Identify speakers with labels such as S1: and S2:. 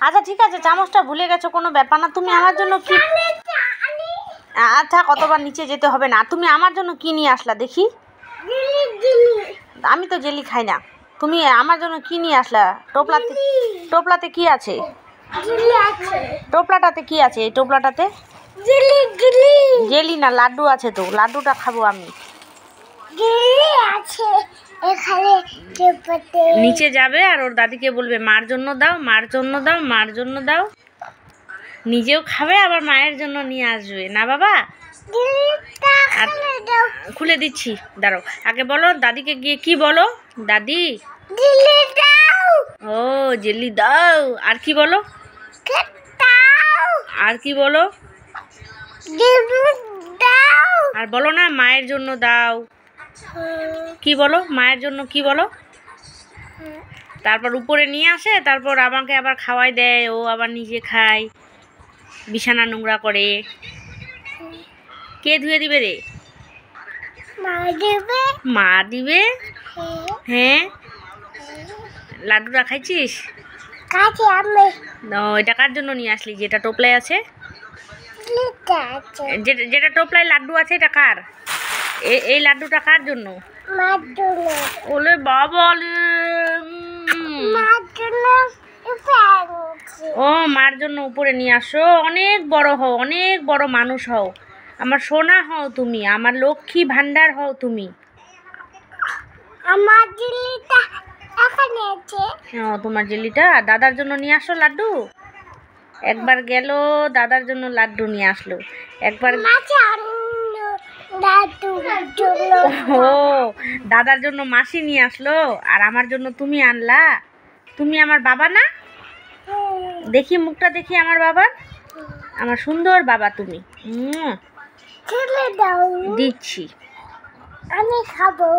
S1: আচ্ছা ঠিক আছে, চামচটা ভুলে গেছো, কোনো ব্যাপার না। তুমি আমার জন্য কি, আচ্ছা কতবার নিচে যেতে হবে না। তুমি আমার জন্য কি নিয়ে আসলা দেখি? আমি তো জেলি খাই না। তুমি আমার জন্য কি নিয়ে আসলা? টোপলাতে কি আছে? টোপলাটাতে কি আছে? এই টোপলাটাতে জেলি না, লাড্ডু আছে তো, লাড্ডুটা খাবো আমি। নিচে যাবে আর ওর দাদিকে বলবে মার জন্য দাও, মার জন্য দাও, মার জন্য দাও। নিজেও খাবে আবার মায়ের জন্য নিয়ে আসবে না বাবা? খুলে দিচ্ছি, দাঁড়াও। আগে বলো দাদিকে গিয়ে কি বলো? দাদি ও জেলি দাও। আর কি বলো? আর কি বলো? আর বলো না মায়ের জন্য দাও। কি বলো মায়ের জন্য? কি বলো? তারপর উপরে নিয়ে আসে, তারপর আমাকে আবার খাওয়াই দেয়, ও আবার নিজে খায়, বিছানা নোংরা করে। কে ধুয়ে দিবে রে? মা দিবে। হ্যাঁ, লাড্ডুটা খাইছিস? এটা কার জন্য নিয়ে আসলি? যেটা টোপলায় আছে, যেটা টোপলায় লাড্ডু আছে, এটা কার? এই লাড্ডুটা কার জন্য? ওলে বাবা, ও মার জন্য উপরে নিয়ে আসো। অনেক বড় হও, অনেক বড় মানুষ হও, আমার সোনা হও তুমি, আমার লক্ষ্মী ভান্ডার হও তুমি।
S2: আমার জেলিটা এখানে আছে।
S1: তোমার জেলিটা দাদার জন্য নিয়ে আসো লাড্ডু। একবার গেল দাদার জন্য লাড্ডু নিয়ে আসলো, একবার ও দাদার জন্য মাসি নিয়ে আসলো, আর আমার জন্য তুমি আনলা। তুমি আমার বাবা না? দেখি মুখটা দেখি আমার বাবার, আমার সুন্দর বাবা তুমি।
S2: দাও,
S1: দিচ্ছি,
S2: আমি খাবো।